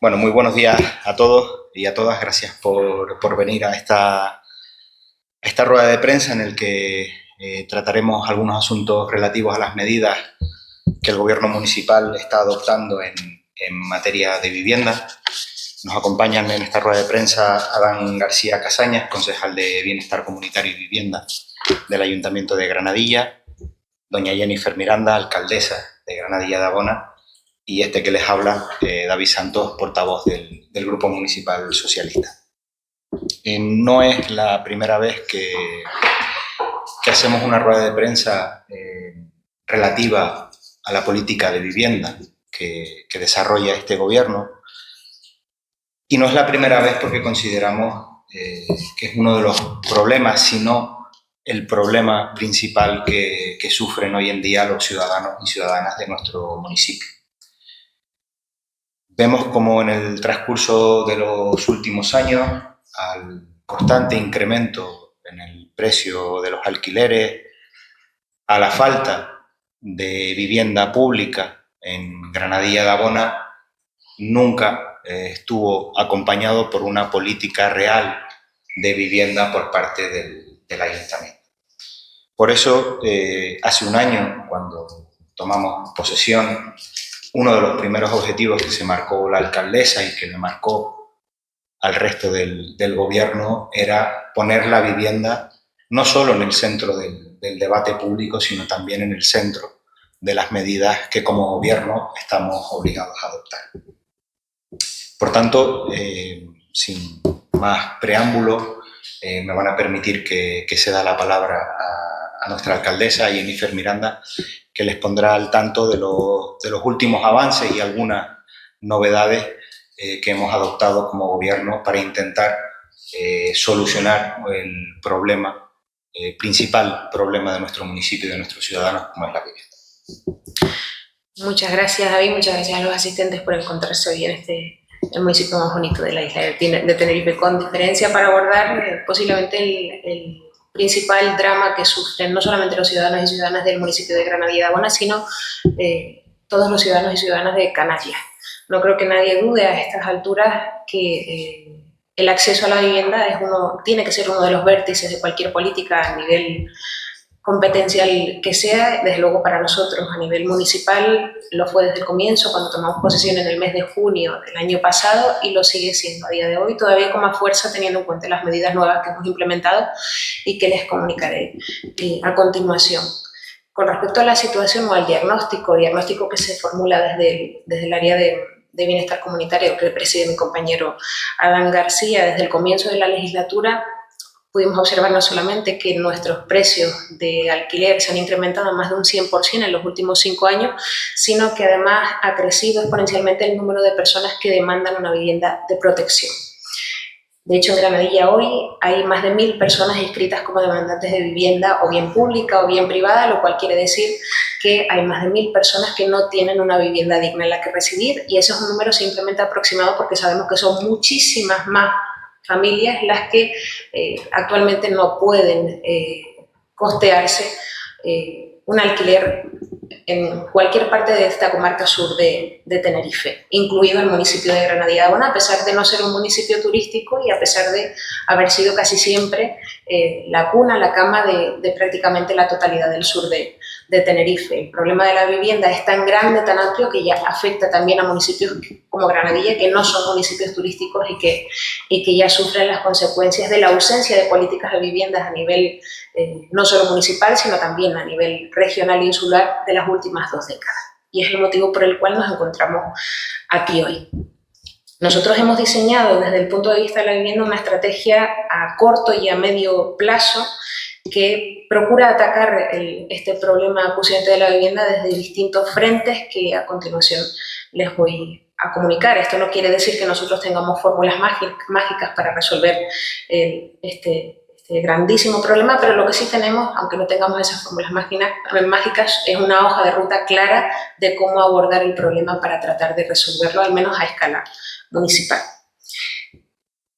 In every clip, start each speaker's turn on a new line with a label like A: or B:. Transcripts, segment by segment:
A: Bueno, muy buenos días a todos y a todas. Gracias por venir a esta rueda de prensa en el que trataremos algunos asuntos relativos a las medidas que el Gobierno municipal está adoptando en materia de vivienda. Nos acompañan en esta rueda de prensa Adán García Casañas, concejal de Bienestar Comunitario y Vivienda del Ayuntamiento de Granadilla, doña Jennifer Miranda, alcaldesa de Granadilla de Abona, y este que les habla, David Santos, portavoz del Grupo Municipal Socialista. No es la primera vez que hacemos una rueda de prensa relativa a la política de vivienda que desarrolla este gobierno, y no es la primera vez porque consideramos que es uno de los problemas, si no el problema principal que sufren hoy en día los ciudadanos y ciudadanas de nuestro municipio. Vemos como en el transcurso de los últimos años, al constante incremento en el precio de los alquileres, a la falta de vivienda pública en Granadilla de Abona, nunca estuvo acompañado por una política real de vivienda por parte del ayuntamiento. Por eso, hace un año, cuando tomamos posesión, uno de los primeros objetivos que se marcó la alcaldesa y que le marcó al resto del gobierno era poner la vivienda no solo en el centro del debate público, sino también en el centro de las medidas que como gobierno estamos obligados a adoptar. Por tanto, sin más preámbulo, me van a permitir que ceda la palabra a nuestra alcaldesa, Jennifer Miranda, que les pondrá al tanto de los últimos avances y algunas novedades que hemos adoptado como gobierno para intentar solucionar el problema, principal problema de nuestro municipio y de nuestros ciudadanos, como es la vivienda.
B: Muchas gracias, David. Muchas gracias a los asistentes por encontrarse hoy en el municipio más bonito de la isla de Tenerife, con diferencia, para abordar posiblemente el principal drama que sufren no solamente los ciudadanos y ciudadanas del municipio de Granadilla de Abona, sino todos los ciudadanos y ciudadanas de Canarias. No creo que nadie dude a estas alturas que el acceso a la vivienda tiene que ser uno de los vértices de cualquier política a nivel competencial que sea. Desde luego para nosotros a nivel municipal lo fue desde el comienzo, cuando tomamos posesión en el mes de junio del año pasado, y lo sigue siendo a día de hoy, todavía con más fuerza teniendo en cuenta las medidas nuevas que hemos implementado y que les comunicaré a continuación. Con respecto a la situación o al diagnóstico que se formula desde el área de bienestar comunitario que preside mi compañero Adán García, desde el comienzo de la legislatura pudimos observar no solamente que nuestros precios de alquiler se han incrementado más de un 100% en los últimos 5 años, sino que además ha crecido exponencialmente el número de personas que demandan una vivienda de protección. De hecho, en Granadilla hoy hay más de 1000 personas inscritas como demandantes de vivienda, o bien pública o bien privada, lo cual quiere decir que hay más de 1000 personas que no tienen una vivienda digna en la que residir, y eso es un número simplemente aproximado porque sabemos que son muchísimas más familias las que actualmente no pueden costearse un alquiler en cualquier parte de esta comarca sur de Tenerife, incluido el municipio de Granadilla de Abona, a pesar de no ser un municipio turístico y a pesar de haber sido casi siempre la cuna, la cama de prácticamente la totalidad del sur de Tenerife. El problema de la vivienda es tan grande, tan amplio, que ya afecta también a municipios como Granadilla, que no son municipios turísticos y que ya sufren las consecuencias de la ausencia de políticas de viviendas a nivel no solo municipal, sino también a nivel regional e insular de las últimas 2 décadas. Y es el motivo por el cual nos encontramos aquí hoy. Nosotros hemos diseñado desde el punto de vista de la vivienda una estrategia a corto y a medio plazo que procura atacar este problema acuciante de la vivienda desde distintos frentes que a continuación les voy a comunicar. Esto no quiere decir que nosotros tengamos fórmulas mágicas para resolver este grandísimo problema, pero lo que sí tenemos, aunque no tengamos esas fórmulas mágicas, es una hoja de ruta clara de cómo abordar el problema para tratar de resolverlo, al menos a escala municipal.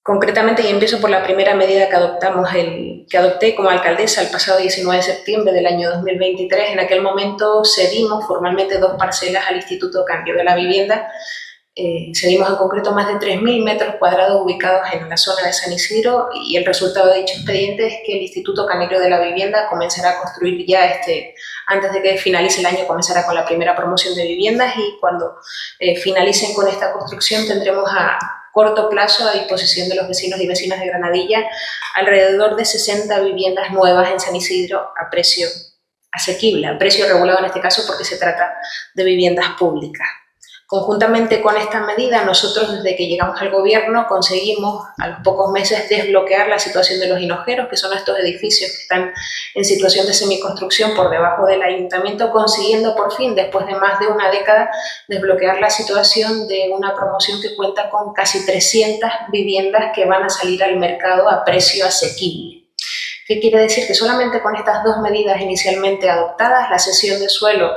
B: Concretamente, y empiezo por la primera medida que adopté como alcaldesa el pasado 19 de septiembre del año 2023. En aquel momento cedimos formalmente 2 parcelas al Instituto Cambio de la Vivienda cedimos en concreto más de 3.000 metros cuadrados ubicados en la zona de San Isidro, y el resultado de dicho expediente es que el Instituto Canario de la Vivienda comenzará a construir ya antes de que finalice el año, comenzará con la primera promoción de viviendas, y cuando finalicen con esta construcción tendremos a corto plazo a disposición de los vecinos y vecinas de Granadilla alrededor de 60 viviendas nuevas en San Isidro a precio asequible, a precio regulado en este caso porque se trata de viviendas públicas. Conjuntamente con esta medida, nosotros desde que llegamos al gobierno conseguimos a los pocos meses desbloquear la situación de los hinojeros, que son estos edificios que están en situación de semiconstrucción por debajo del ayuntamiento, consiguiendo por fin, después de más de una década, desbloquear la situación de una promoción que cuenta con casi 300 viviendas que van a salir al mercado a precio asequible. ¿Qué quiere decir? Que solamente con estas dos medidas inicialmente adoptadas, la cesión de suelo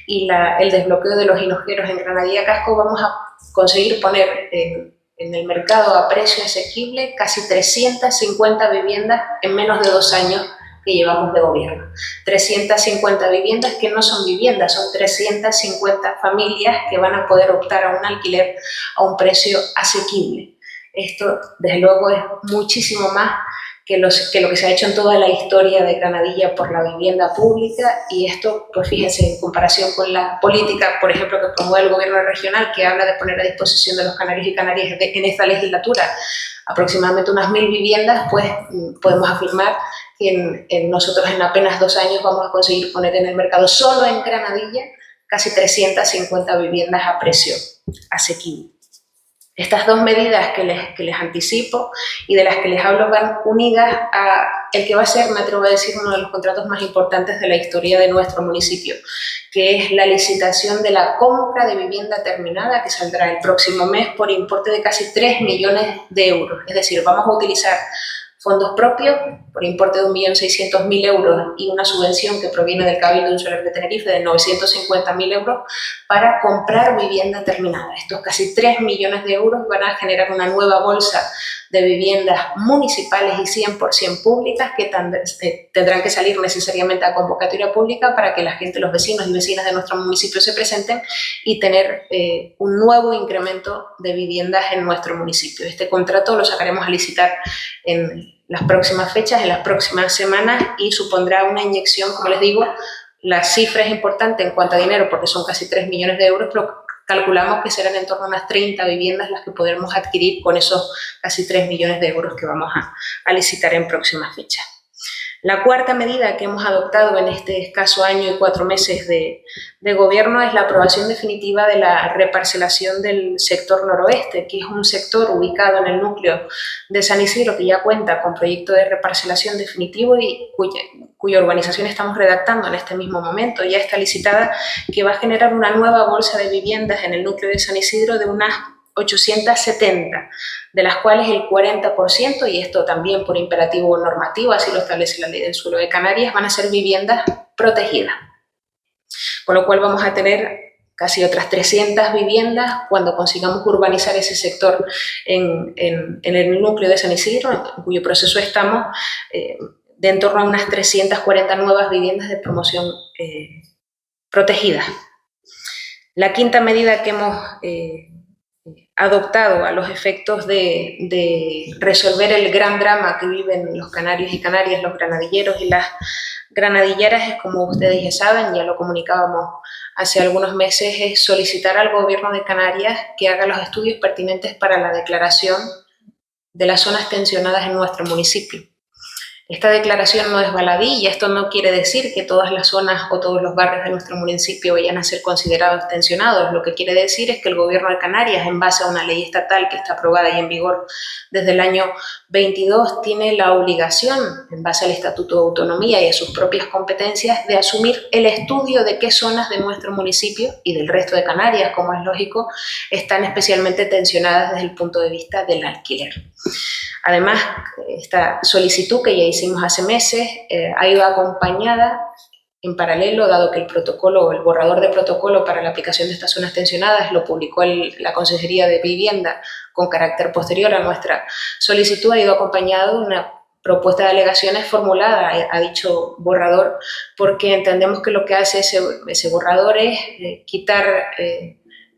B: y el desbloqueo de los hinojeros en Granadilla Casco, vamos a conseguir poner en el mercado a precio asequible casi 350 viviendas en menos de 2 años que llevamos de gobierno. 350 viviendas que no son viviendas, son 350 familias que van a poder optar a un alquiler a un precio asequible. Esto, desde luego, es muchísimo más que lo que se ha hecho en toda la historia de Granadilla por la vivienda pública, y esto, pues fíjense, en comparación con la política, por ejemplo, que promueve el gobierno regional, que habla de poner a disposición de los canarios y canarias en esta legislatura aproximadamente unas 1.000 viviendas, pues podemos afirmar que nosotros en apenas 2 años vamos a conseguir poner en el mercado solo en Granadilla casi 350 viviendas a precio asequible. Estas dos medidas que les anticipo y de las que les hablo van unidas a el que va a ser, me atrevo a decir, uno de los contratos más importantes de la historia de nuestro municipio, que es la licitación de la compra de vivienda terminada, que saldrá el próximo mes por importe de casi 3 millones de euros. Es decir, vamos a utilizar fondos propios por importe de 1.600.000 euros y una subvención que proviene del Cabildo Insular de Tenerife de 950.000 euros para comprar vivienda terminada. Estos casi 3 millones de euros van a generar una nueva bolsa de viviendas municipales y 100% públicas que tendrán que salir necesariamente a convocatoria pública para que la gente, los vecinos y vecinas de nuestro municipio se presenten y tener un nuevo incremento de viviendas en nuestro municipio. Este contrato lo sacaremos a licitar en las próximas fechas, en las próximas semanas, y supondrá una inyección, como les digo, la cifra es importante en cuanto a dinero porque son casi 3 millones de euros, pero calculamos que serán en torno a unas 30 viviendas las que podremos adquirir con esos casi 3 millones de euros que vamos a licitar en próximas fechas. La cuarta medida que hemos adoptado en este escaso año y 4 meses de gobierno es la aprobación definitiva de la reparcelación del sector noroeste, que es un sector ubicado en el núcleo de San Isidro que ya cuenta con proyecto de reparcelación definitivo y cuya urbanización estamos redactando en este mismo momento. Ya está licitada, que va a generar una nueva bolsa de viviendas en el núcleo de San Isidro de unas 870, de las cuales el 40%, y esto también por imperativo normativo, así lo establece la Ley del Suelo de Canarias, van a ser viviendas protegidas. Con lo cual vamos a tener casi otras 300 viviendas cuando consigamos urbanizar ese sector en el núcleo de San Isidro, en cuyo proceso estamos, de en torno a unas 340 nuevas viviendas de promoción protegidas. La quinta medida que hemos adoptado a los efectos de resolver el gran drama que viven los canarios y canarias, los granadilleros y las granadilleras, es, como ustedes ya saben, ya lo comunicábamos hace algunos meses, es solicitar al Gobierno de Canarias que haga los estudios pertinentes para la declaración de las zonas tensionadas en nuestro municipio. Esta declaración no es baladí y esto no quiere decir que todas las zonas o todos los barrios de nuestro municipio vayan a ser considerados tensionados. Lo que quiere decir es que el Gobierno de Canarias, en base a una ley estatal que está aprobada y en vigor desde el año 22, tiene la obligación, en base al Estatuto de Autonomía y a sus propias competencias, de asumir el estudio de qué zonas de nuestro municipio y del resto de Canarias, como es lógico, están especialmente tensionadas desde el punto de vista del alquiler. Además, esta solicitud que ya hicimos hace meses ha ido acompañada en paralelo, dado que el protocolo, el borrador de protocolo para la aplicación de estas zonas tensionadas lo publicó la Consejería de Vivienda con carácter posterior a nuestra solicitud, ha ido acompañado de una propuesta de alegaciones formulada a dicho borrador, porque entendemos que lo que hace ese borrador es quitar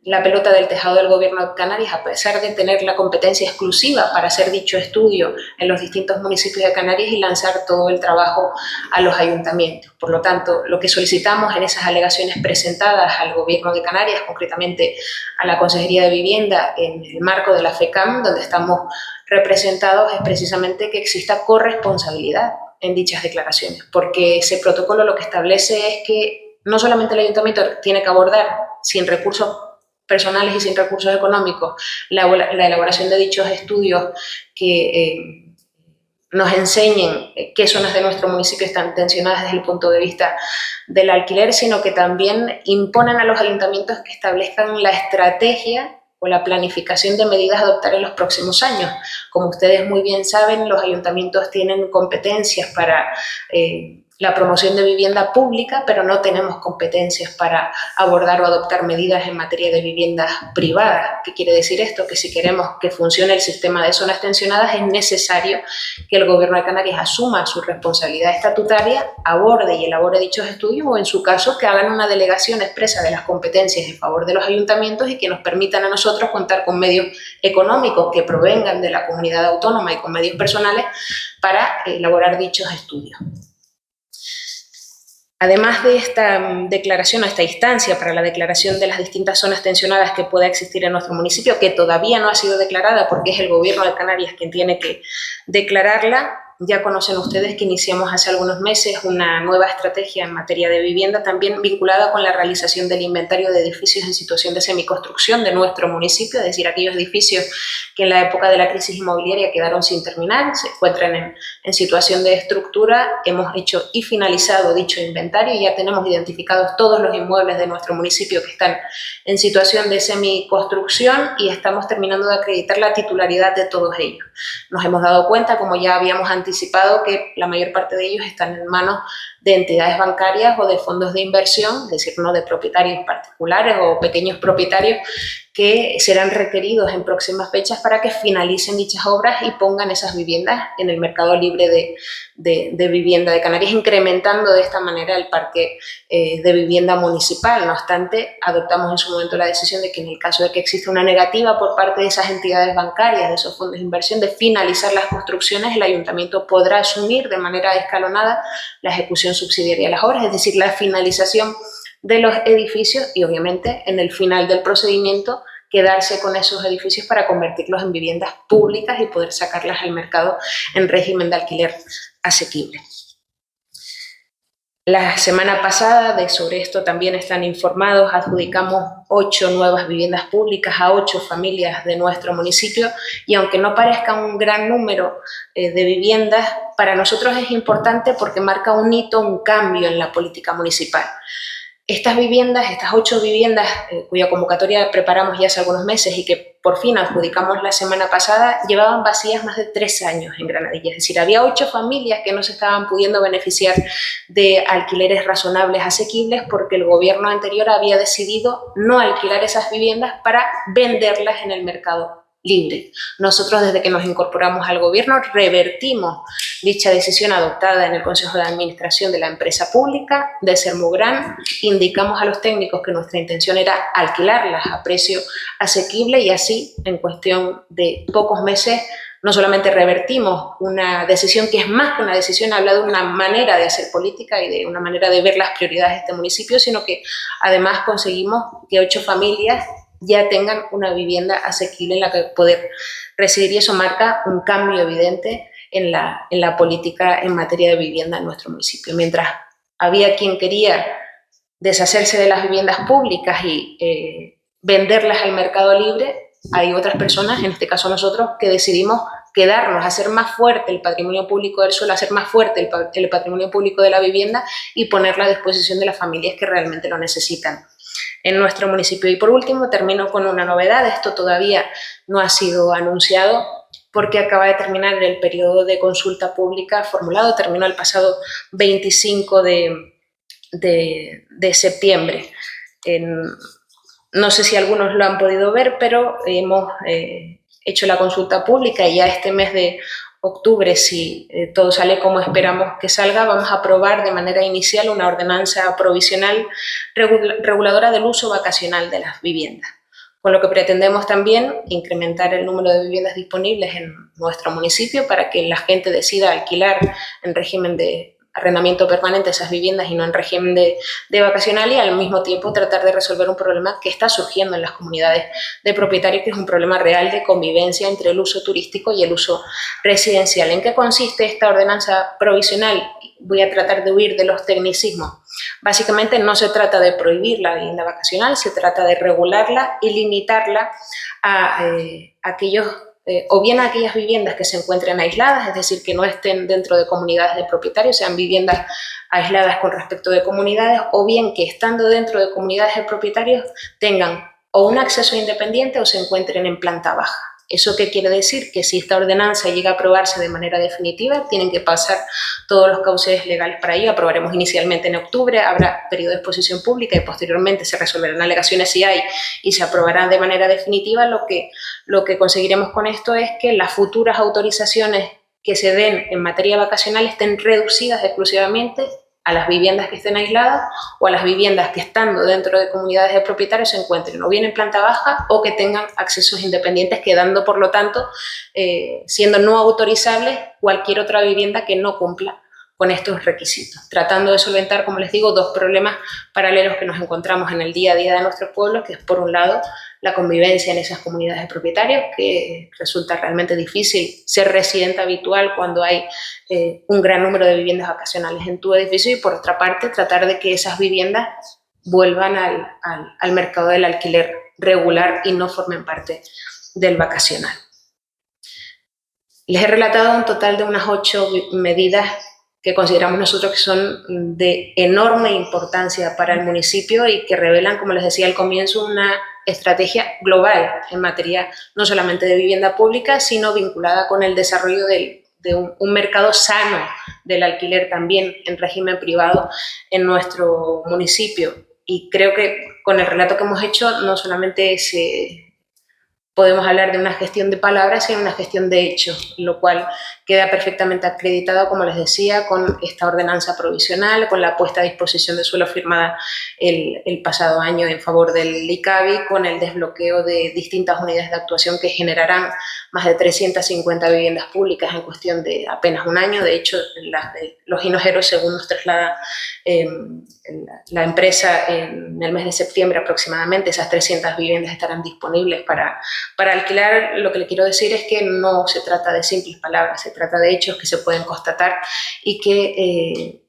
B: la pelota del tejado del Gobierno de Canarias, a pesar de tener la competencia exclusiva para hacer dicho estudio en los distintos municipios de Canarias y lanzar todo el trabajo a los ayuntamientos. Por lo tanto, lo que solicitamos en esas alegaciones presentadas al Gobierno de Canarias, concretamente a la Consejería de Vivienda, en el marco de la FECAM, donde estamos representados, es precisamente que exista corresponsabilidad en dichas declaraciones, porque ese protocolo lo que establece es que no solamente el ayuntamiento tiene que abordar sin recursos personales y sin recursos económicos la elaboración de dichos estudios que nos enseñen qué zonas de nuestro municipio están tensionadas desde el punto de vista del alquiler, sino que también imponen a los ayuntamientos que establezcan la estrategia o la planificación de medidas a adoptar en los próximos años. Como ustedes muy bien saben, los ayuntamientos tienen competencias para la promoción de vivienda pública, pero no tenemos competencias para abordar o adoptar medidas en materia de viviendas privadas. ¿Qué quiere decir esto? Que si queremos que funcione el sistema de zonas tensionadas, es necesario que el Gobierno de Canarias asuma su responsabilidad estatutaria, aborde y elabore dichos estudios, o en su caso que hagan una delegación expresa de las competencias en favor de los ayuntamientos y que nos permitan a nosotros contar con medios económicos que provengan de la comunidad autónoma y con medios personales para elaborar dichos estudios. Además de esta declaración, esta instancia para la declaración de las distintas zonas tensionadas que pueda existir en nuestro municipio, que todavía no ha sido declarada porque es el Gobierno de Canarias quien tiene que declararla, ya conocen ustedes que iniciamos hace algunos meses una nueva estrategia en materia de vivienda, también vinculada con la realización del inventario de edificios en situación de semiconstrucción de nuestro municipio, es decir, aquellos edificios que en la época de la crisis inmobiliaria quedaron sin terminar, se encuentran en situación de estructura. Hemos hecho y finalizado dicho inventario y ya tenemos identificados todos los inmuebles de nuestro municipio que están en situación de semiconstrucción y estamos terminando de acreditar la titularidad de todos ellos. Nos hemos dado cuenta, como ya habíamos anticipado, que la mayor parte de ellos están en manos de entidades bancarias o de fondos de inversión, es decir, no de propietarios particulares o pequeños propietarios que serán requeridos en próximas fechas para que finalicen dichas obras y pongan esas viviendas en el mercado libre de vivienda de Canarias, incrementando de esta manera el parque de vivienda municipal. No obstante, adoptamos en su momento la decisión de que en el caso de que exista una negativa por parte de esas entidades bancarias, de esos fondos de inversión, de finalizar las construcciones, el ayuntamiento podrá asumir de manera escalonada la ejecución subsidiaria de las obras, es decir, la finalización de los edificios y obviamente en el final del procedimiento quedarse con esos edificios para convertirlos en viviendas públicas y poder sacarlas al mercado en régimen de alquiler asequible. La semana pasada, sobre esto también están informados, adjudicamos 8 nuevas viviendas públicas a 8 familias de nuestro municipio y aunque no parezca un gran número de viviendas, para nosotros es importante porque marca un hito, un cambio en la política municipal. Estas viviendas, estas 8 viviendas cuya convocatoria preparamos ya hace algunos meses y que por fin adjudicamos la semana pasada, llevaban vacías más de 3 años en Granadilla. Es decir, había 8 familias que no se estaban pudiendo beneficiar de alquileres razonables, asequibles, porque el gobierno anterior había decidido no alquilar esas viviendas para venderlas en el mercado libre. Nosotros, desde que nos incorporamos al gobierno, revertimos dicha decisión adoptada en el Consejo de Administración de la empresa pública de Sermugran. Indicamos a los técnicos que nuestra intención era alquilarlas a precio asequible y así, en cuestión de pocos meses, no solamente revertimos una decisión que es más que una decisión, habla de una manera de hacer política y de una manera de ver las prioridades de este municipio, sino que además conseguimos que 8 familias ya tengan una vivienda asequible en la que poder residir y eso marca un cambio evidente en la política en materia de vivienda en nuestro municipio. Mientras había quien quería deshacerse de las viviendas públicas y venderlas al mercado libre, hay otras personas, en este caso nosotros, que decidimos quedarnos, hacer más fuerte el patrimonio público del suelo, hacer más fuerte el patrimonio público de la vivienda y ponerla a disposición de las familias que realmente lo necesitan en nuestro municipio. Y por último, termino con una novedad. Esto todavía no ha sido anunciado porque acaba de terminar el periodo de consulta pública formulado, terminó el pasado 25 de septiembre. No sé si algunos lo han podido ver, pero hemos hecho la consulta pública y ya este mes de octubre, si todo sale como esperamos que salga, vamos a aprobar de manera inicial una ordenanza provisional reguladora del uso vacacional de las viviendas. con lo que pretendemos también incrementar el número de viviendas disponibles en nuestro municipio para que la gente decida alquilar en régimen de arrendamiento permanente esas viviendas y no en régimen de vacacional, y al mismo tiempo tratar de resolver un problema que está surgiendo en las comunidades de propietarios, que es un problema real de convivencia entre el uso turístico y el uso residencial. ¿En qué consiste esta ordenanza provisional? Voy a tratar de huir de los tecnicismos. Básicamente no se trata de prohibir la vivienda vacacional, se trata de regularla y limitarla a aquellos o bien a aquellas viviendas que se encuentren aisladas, es decir, que no estén dentro de comunidades de propietarios, sean viviendas aisladas con respecto de comunidades, o bien que estando dentro de comunidades de propietarios tengan o un acceso independiente o se encuentren en planta baja. ¿Eso qué quiere decir? Que si esta ordenanza llega a aprobarse de manera definitiva, tienen que pasar todos los cauces legales para ello. Aprobaremos inicialmente en octubre, habrá periodo de exposición pública y posteriormente se resolverán alegaciones si hay y se aprobarán de manera definitiva. Lo que conseguiremos con esto es que las futuras autorizaciones que se den en materia vacacional estén reducidas exclusivamente a las viviendas que estén aisladas o a las viviendas que estando dentro de comunidades de propietarios se encuentren o bien en planta baja o que tengan accesos independientes, quedando por lo tanto siendo no autorizables cualquier otra vivienda que no cumpla con estos requisitos, tratando de solventar, como les digo, dos problemas paralelos que nos encontramos en el día a día de nuestros pueblos, que es por un lado la convivencia en esas comunidades de propietarios, que resulta realmente difícil ser residente habitual cuando hay un gran número de viviendas vacacionales en tu edificio, y por otra parte tratar de que esas viviendas vuelvan al mercado del alquiler regular y no formen parte del vacacional. Les he relatado un total de unas 8 medidas que consideramos nosotros que son de enorme importancia para el municipio y que revelan, como les decía al comienzo, una estrategia global en materia no solamente de vivienda pública, sino vinculada con el desarrollo de un mercado sano del alquiler también en régimen privado en nuestro municipio. Y creo que con el relato que hemos hecho no solamente podemos hablar de una gestión de palabras, sino una gestión de hechos, lo cual queda perfectamente acreditado, como les decía, con esta ordenanza provisional, con la puesta a disposición de suelo firmada el pasado año en favor del ICABI, con el desbloqueo de distintas unidades de actuación que generarán más de 350 viviendas públicas en cuestión de apenas un año. De hecho, las de Los Hinojeros, según nos traslada la empresa, en el mes de septiembre aproximadamente, esas 300 viviendas estarán disponibles para alquilar. Lo que le quiero decir es que no se trata de simples palabras, se trata de hechos que se pueden constatar y que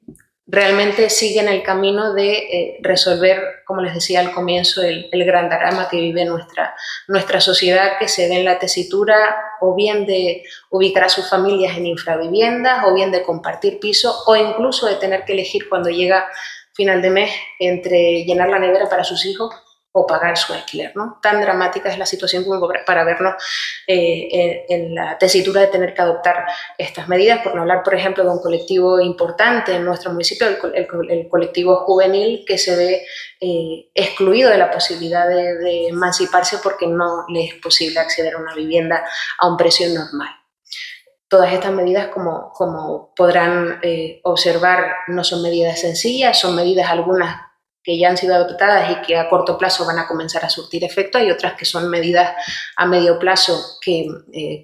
B: realmente siguen el camino de resolver, como les decía al comienzo, el gran drama que vive nuestra sociedad, que se ve en la tesitura o bien de ubicar a sus familias en infraviviendas, o bien de compartir piso, o incluso de tener que elegir cuando llega final de mes entre llenar la nevera para sus hijos o pagar su alquiler, ¿no? Tan dramática es la situación como para vernos en la tesitura de tener que adoptar estas medidas, por no hablar, por ejemplo, de un colectivo importante en nuestro municipio, el colectivo juvenil, que se ve excluido de la posibilidad de emanciparse porque no le es posible acceder a una vivienda a un precio normal. Todas estas medidas, como podrán observar, no son medidas sencillas, son medidas algunas que ya han sido adoptadas y que a corto plazo van a comenzar a surtir efecto. Hay otras que son medidas a medio plazo que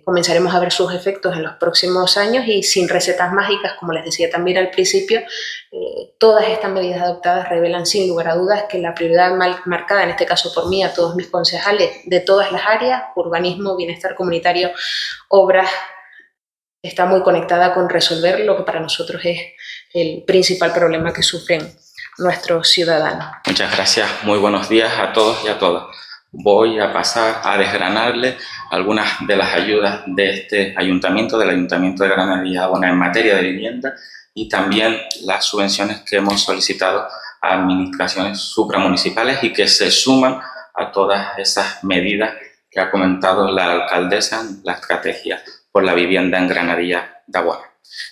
B: comenzaremos a ver sus efectos en los próximos años, y sin recetas mágicas, como les decía también al principio, todas estas medidas adoptadas revelan sin lugar a dudas que la prioridad marcada, en este caso por mí, a todos mis concejales de todas las áreas, urbanismo, bienestar comunitario, obras, está muy conectada con resolver lo que para nosotros es el principal problema que sufren nuestros ciudadanos.
C: Muchas gracias, muy buenos días a todos y a todas. Voy a pasar a desgranarles algunas de las ayudas de este ayuntamiento, del Ayuntamiento de Granadilla en materia de vivienda, y también las subvenciones que hemos solicitado a administraciones supramunicipales y que se suman a todas esas medidas que ha comentado la alcaldesa en la estrategia por la vivienda en Granadilla de Aguara.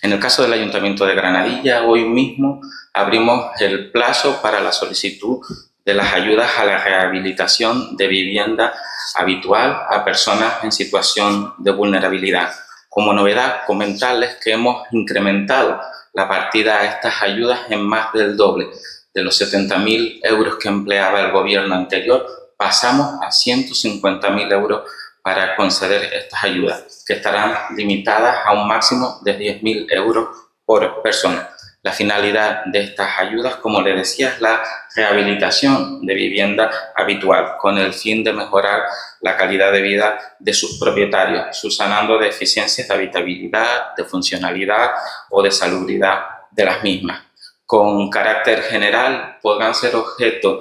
C: En el caso del Ayuntamiento de Granadilla, hoy mismo abrimos el plazo para la solicitud de las ayudas a la rehabilitación de vivienda habitual a personas en situación de vulnerabilidad. Como novedad, comentarles que hemos incrementado la partida a estas ayudas en más del doble. De los 70.000 euros que empleaba el gobierno anterior, pasamos a 150.000 euros para conceder estas ayudas, que estarán limitadas a un máximo de 10.000 euros por persona. La finalidad de estas ayudas, como les decía, es la rehabilitación de vivienda habitual, con el fin de mejorar la calidad de vida de sus propietarios, subsanando deficiencias de habitabilidad, de funcionalidad o de salubridad de las mismas. Con carácter general, podrán ser objeto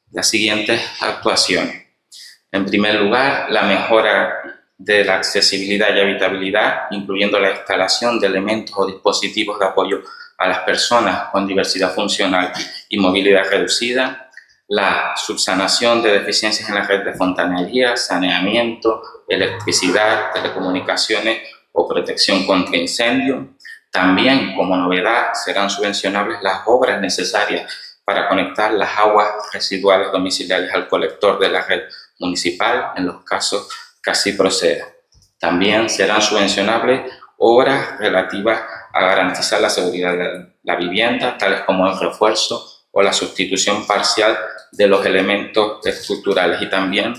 C: de las siguientes actuaciones. En primer lugar, la mejora de la accesibilidad y habitabilidad, incluyendo la instalación de elementos o dispositivos de apoyo a las personas con diversidad funcional y movilidad reducida, la subsanación de deficiencias en la red de fontanería, saneamiento, electricidad, telecomunicaciones o protección contra incendio. También, como novedad, serán subvencionables las obras necesarias para conectar las aguas residuales domiciliarias al colector de la red municipal en los casos que así proceda. También serán subvencionables obras relativas a garantizar la seguridad de la vivienda, tales como el refuerzo o la sustitución parcial de los elementos estructurales, y también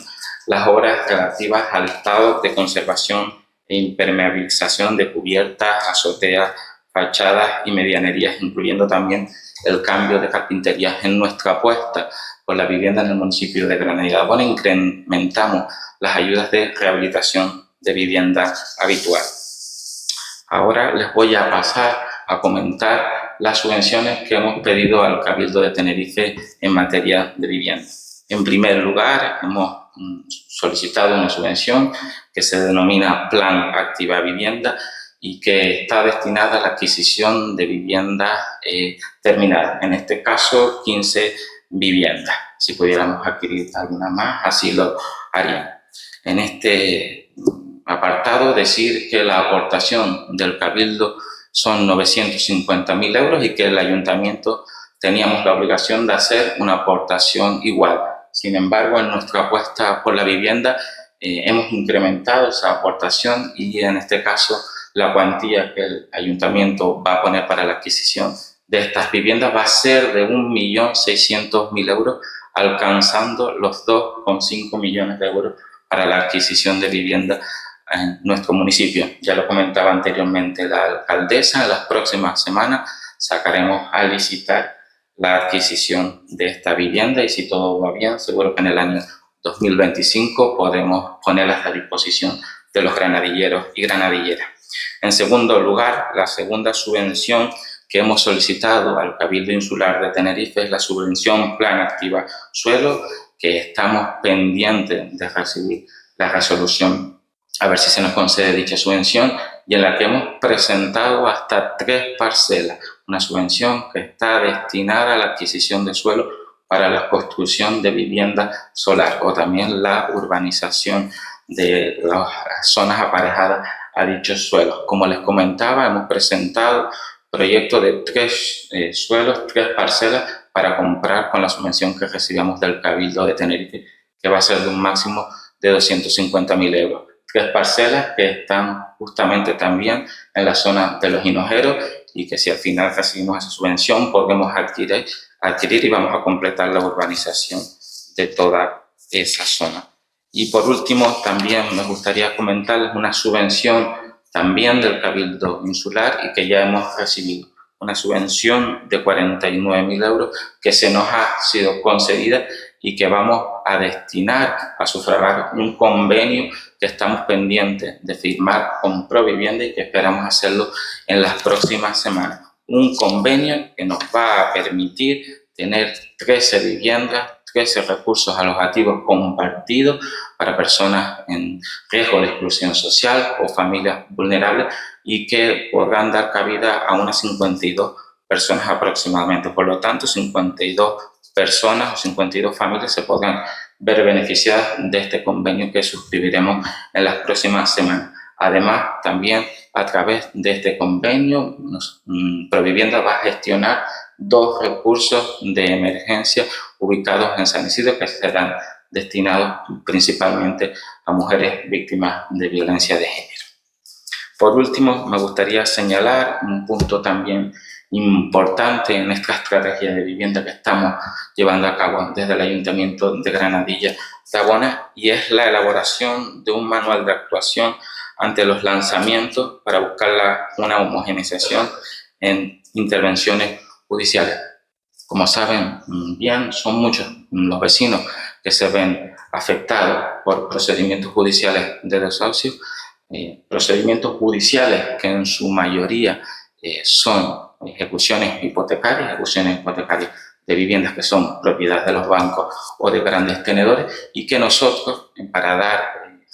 C: las obras relativas al estado de conservación e impermeabilización de cubiertas, azoteas, fachadas y medianerías, incluyendo también el cambio de carpintería. En nuestra apuesta por la vivienda en el municipio de Granadilla Bona incrementamos las ayudas de rehabilitación de vivienda habitual. Ahora les voy a pasar a comentar las subvenciones que hemos pedido al Cabildo de Tenerife en materia de vivienda. En primer lugar, hemos solicitado una subvención que se denomina Plan Activa Vivienda y que está destinada a la adquisición de viviendas terminadas, en este caso 15 viviendas. Si pudiéramos adquirir alguna más, así lo haríamos. En este apartado, decir que la aportación del Cabildo son 950.000 euros y que el Ayuntamiento teníamos la obligación de hacer una aportación igual. Sin embargo, en nuestra apuesta por la vivienda hemos incrementado esa aportación y en este caso la cuantía que el Ayuntamiento va a poner para la adquisición de estas viviendas va a ser de 1.600.000 euros, alcanzando los 2,5 millones de euros para la adquisición de vivienda en nuestro municipio. Ya lo comentaba anteriormente la alcaldesa, en las próximas semanas sacaremos a licitar la adquisición de esta vivienda y si todo va bien, seguro que en el año 2025 podremos ponerlas a disposición de los granadilleros y granadilleras. En segundo lugar, la segunda subvención que hemos solicitado al Cabildo Insular de Tenerife es la subvención Plan Activa Suelo, que estamos pendientes de recibir la resolución a ver si se nos concede dicha subvención, y en la que hemos presentado hasta 3 parcelas, una subvención que está destinada a la adquisición de suelo para la construcción de vivienda solar o también la urbanización de las zonas aparejadas a dichos suelos. Como les comentaba, hemos presentado proyectos de 3 suelos, 3 parcelas para comprar con la subvención que recibamos del Cabildo de Tenerife, que va a ser de un máximo de 250.000 euros. 3 parcelas que están justamente también en la zona de Los Hinojeros y que si al final recibimos esa subvención podremos adquirir y vamos a completar la urbanización de toda esa zona. Y por último, también me gustaría comentarles una subvención también del Cabildo Insular y que ya hemos recibido, una subvención de 49.000 euros que se nos ha sido concedida y que vamos a destinar a sufragar un convenio que estamos pendientes de firmar con Provivienda y que esperamos hacerlo en las próximas semanas. Un convenio que nos va a permitir tener 13 viviendas, 13 recursos alojativos compartidos para personas en riesgo de exclusión social o familias vulnerables y que podrán dar cabida a unas 52 personas aproximadamente. Por lo tanto, 52 personas o 52 familias se podrán ver beneficiadas de este convenio que suscribiremos en las próximas semanas. Además, también a través de este convenio, Provivienda va a gestionar 2 recursos de emergencia ubicados en San Isidro que serán destinados principalmente a mujeres víctimas de violencia de género. Por último, me gustaría señalar un punto también importante en esta estrategia de vivienda que estamos llevando a cabo desde el Ayuntamiento de Granadilla de Abona, y es la elaboración de un manual de actuación ante los lanzamientos para buscar una homogeneización en intervenciones judiciales. Como saben bien, son muchos los vecinos que se ven afectados por procedimientos judiciales de desahucio, procedimientos judiciales que en su mayoría son ejecuciones hipotecarias de viviendas que son propiedad de los bancos o de grandes tenedores, y que nosotros, para dar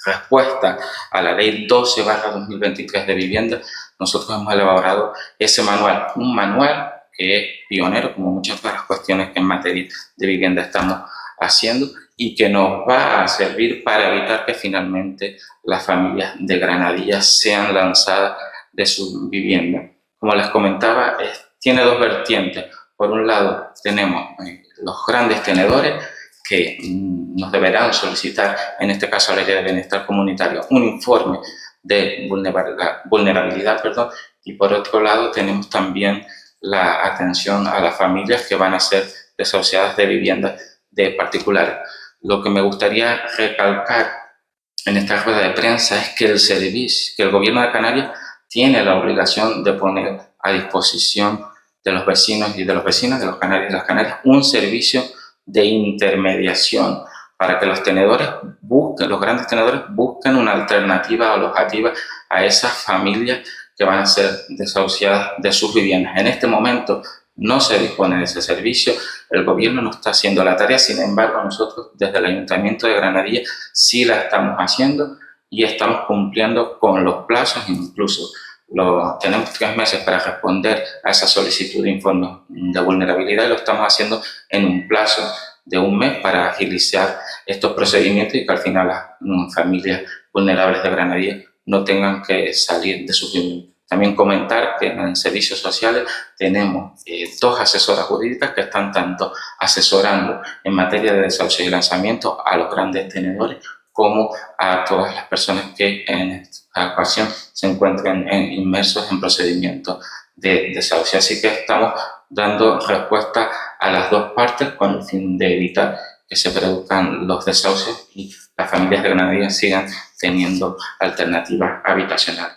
C: respuesta a la Ley 12/2023 de vivienda, nosotros hemos elaborado ese manual, un manual que es pionero, como muchas otras cuestiones que en materia de vivienda estamos haciendo, y que nos va a servir para evitar que finalmente las familias de Granadillas sean lanzadas de su vivienda. Como les comentaba, tiene dos vertientes. Por un lado, tenemos los grandes tenedores que nos deberán solicitar, en este caso a la Ley de Bienestar Comunitario, un informe de vulnerabilidad, y por otro lado tenemos también la atención a las familias que van a ser desahuciadas de viviendas de particulares. Lo que me gustaría recalcar en esta rueda de prensa es que el Gobierno de Canarias tiene la obligación de poner a disposición de los vecinos y de los vecinos de los canarios y de las Canarias un servicio de intermediación para que los grandes tenedores busquen una alternativa alojativa a esas familias que van a ser desahuciadas de sus viviendas. En este momento no se dispone de ese servicio, el gobierno no está haciendo la tarea, sin embargo nosotros desde el Ayuntamiento de Granadilla sí la estamos haciendo y estamos cumpliendo con los plazos. Incluso tenemos 3 meses para responder a esa solicitud de informe de vulnerabilidad y lo estamos haciendo en un plazo de 1 mes para agilizar estos procedimientos y que al final las familias vulnerables de Granadilla no tengan que salir de sus viviendas. También comentar que en servicios sociales tenemos 2 asesoras jurídicas que están tanto asesorando en materia de desahucio y lanzamiento a los grandes tenedores como a todas las personas que en esta ocasión se encuentran inmersos en procedimientos de desahucio. Así que estamos dando respuesta a las 2 partes con el fin de evitar que se produzcan los desahucios y las familias de Granadilla sigan teniendo alternativas habitacionales.